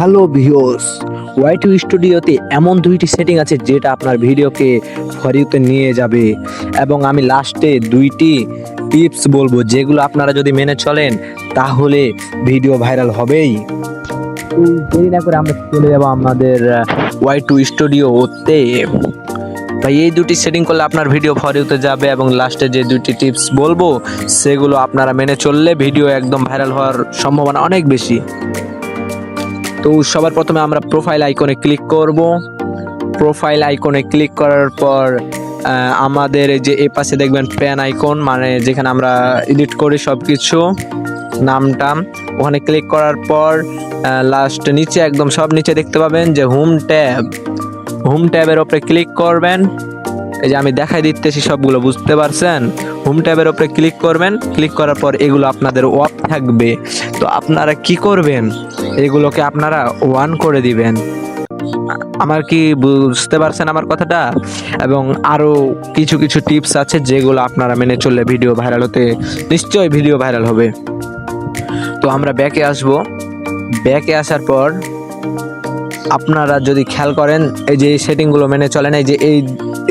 Hello viewers, ওয়াইটু স্টুডিওতে এমন দুইটি সেটিং আছে যেটা আপনার ভিডিওকে ফর ইউতে নিয়ে যাবে এবং আমি লাস্টে দুইটি টিপস বলবো যেগুলো আপনারা যদি মেনে চলেন তাহলে ভিডিও ভাইরাল হবেই। দেরি না করে আমরা চলে যাবো আমাদের ওয়াইটু স্টুডিওতে। ভাই এই দুটি সেটিং করলে আপনার ভিডিও ফর ইউতে যাবে এবং লাস্টে যে দুইটি টিপস বলবো সেগুলো আপনারা মেনে চললে ভিডিও একদম ভাইরাল হওয়ার সম্ভাবনা অনেক বেশি। তো সবার প্রথমে আমরা প্রোফাইল আইকনে ক্লিক করব। প্রোফাইল আইকনে ক্লিক করার পর আমাদের যে এ পাশে দেখবেন প্যান আইকন, মানে যেখানে আমরা এডিট করি সব কিছু নামটা, ওখানে ক্লিক করার পর লাস্ট নিচে একদম সব নিচে দেখতে পাবেন যে হোম ট্যাব। হোম ট্যাবের উপরে ক্লিক করবেন। এই যে আমি দেখাই দিতেছি সবগুলো, বুঝতে পারছেন? হোম ট্যাবের উপরে ক্লিক করবেন। ক্লিক করার পর এগুলো আপনাদের অফ থাকবে। তো আপনারা কি করবেন, এগুলোকে আপনারা অন করে দিবেন। আমার কি বুঝতে পারছেন আমার কথাটা? এবং আরো কিছু কিছু টিপস আছে যেগুলো আপনারা মেনে চললে ভিডিও ভাইরাল হতে নিশ্চয়ই ভিডিও ভাইরাল হবে। তো আমরা ব্যাকে আসব। ব্যাকে আসার পর আপনারা যদি খেয়াল করেন এই যে সেটিংগুলো মেনে চলেন, এই যে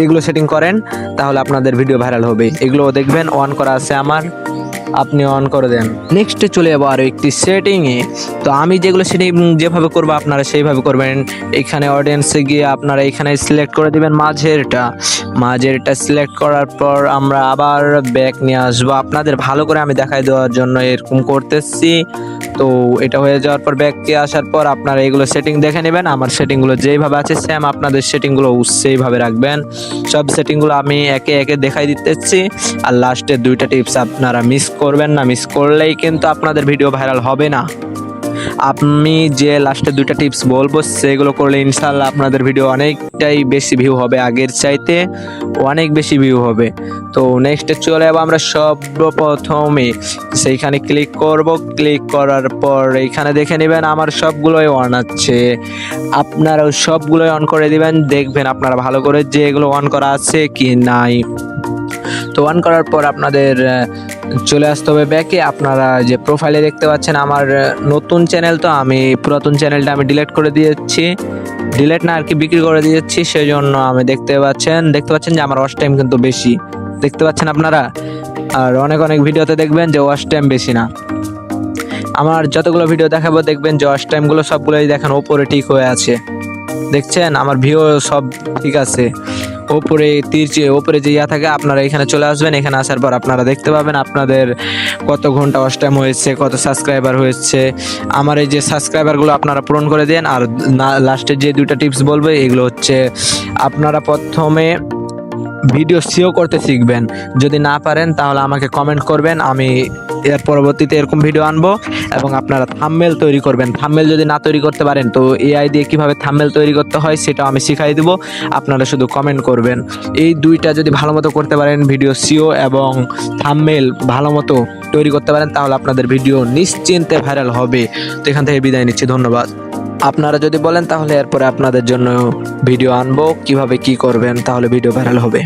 এইগুলো সেটিং করেন তাহলে আপনাদের ভিডিও ভাইরাল হবে। এগুলো দেখবেন অন করা আছে আমার, আপনি অন করে দেন। নেক্সটে চলে যাবো আরও একটি সেটিংয়ে। তো আমি যেগুলো সেটিং যেভাবে করবো আপনারা সেইভাবে করবেন। এখানে অডিয়েন্সে গিয়ে আপনারা এখানে সিলেক্ট করে দেবেন মাঝেরটা সিলেক্ট করার পর আমরা আবার ব্যাক নিয়ে আসবো। আপনাদের ভালো করে আমি দেখাই দেওয়ার জন্য এরকম করতেছি। তো এটা হয়ে যাওয়ার পর ব্যাকে আসার পর আপনারা এগুলো সেটিং দেখে নেবেন। আমার সেটিংগুলো যেইভাবে আছে সেম আপনাদের সেটিংগুলো সেইভাবে রাখবেন। সব সেটিংগুলো আমি একে একে দেখাই দিতেছি। আর লাস্টের দুইটা টিপস আপনারা মিস করবেন না, মিস করলেই কিন্তু আপনাদের ভিডিও ভাইরাল হবে না। আমি যে লাস্টে দুইটা টিপস বলবো সেগুলো করলে ইনশাল্লাহ আপনাদের ভিডিও অনেকটাই বেশি ভিউ হবে, আগের চাইতে অনেক বেশি ভিউ হবে। তো নেক্সটে চলে যাবো আমরা সর্বপ্রথমে সেইখানে ক্লিক করব। ক্লিক করার পর এইখানে দেখে নেবেন আমার সবগুলোই অন আছে, আপনারাও সবগুলোই অন করে দিবেন। দেখবেন আপনারা ভালো করে যে এগুলো অন করা আছে কি নাই। তো অন করার পর আপনাদের চলে আসতে হবে ব্যাকে। আপনারা যে প্রোফাইলে দেখতে পাচ্ছেন আমার নতুন চ্যানেল, তো আমি পুরাতন চ্যানেলটা আমি ডিলিট করে দিয়েছি, ডিলিট না আর কি বিক্রি করে দিয়েছি। সেই জন্য আমি দেখতে পাচ্ছেন যে আমার ওয়াচ টাইম কিন্তু বেশি, দেখতে পাচ্ছেন আপনারা। আর অনেক ভিডিওতে দেখবেন যে ওয়াচ টাইম বেশি না। আমার যতগুলো ভিডিও দেখাবো দেখবেন যে ওয়াচ টাইমগুলো সবগুলোই দেখেন ওপরে ঠিক হয়ে আছে, দেখছেন? আমার ভিউ সব ঠিক আছে। ওপরে ওপরে যে ইয়া থাকে আপনারা এখানে চলে আসবেন। এখানে আসার পর আপনারা দেখতে পাবেন আপনাদের কত ঘন্টা ওয়াচ টাইম হয়েছে, কত সাবস্ক্রাইবার হয়েছে। আমার এই যে সাবস্ক্রাইবারগুলো আপনারা পূরণ করে দেন। আর লাস্টে যে দুইটা টিপস বলবো এগুলো হচ্ছে আপনারা প্রথমে ভিডিও সিও করতে শিখবেন। যদি না পারেন তাহলে আমাকে কমেন্ট করবেন, আমি এর পরবর্তীতে এরকম ভিডিও আনবো। এবং আপনারা থাম্বনেল তৈরি করবেন। থাম্বনেল যদি না তৈরি করতে পারেন তো এআই দিয়ে কিভাবে থাম্বনেল তৈরি করতে হয় সেটাও আমি শিখাই দেবো, আপনারা শুধু কমেন্ট করবেন। এই দুইটা যদি ভালো মতো করতে পারেন, ভিডিও সিও এবং থাম্বনেল ভালো মতো তৈরি করতে পারেন, তাহলে আপনাদের ভিডিও নিশ্চিন্তে ভাইরাল হবে। তো এখান থেকে বিদায় নিচ্ছি, ধন্যবাদ। আপনারা যদি বলেন তাহলে এরপরে আপনাদের জন্য ভিডিও আনবো কিভাবে কি করবেন, তাহলে ভিডিও ভাইরাল হবে।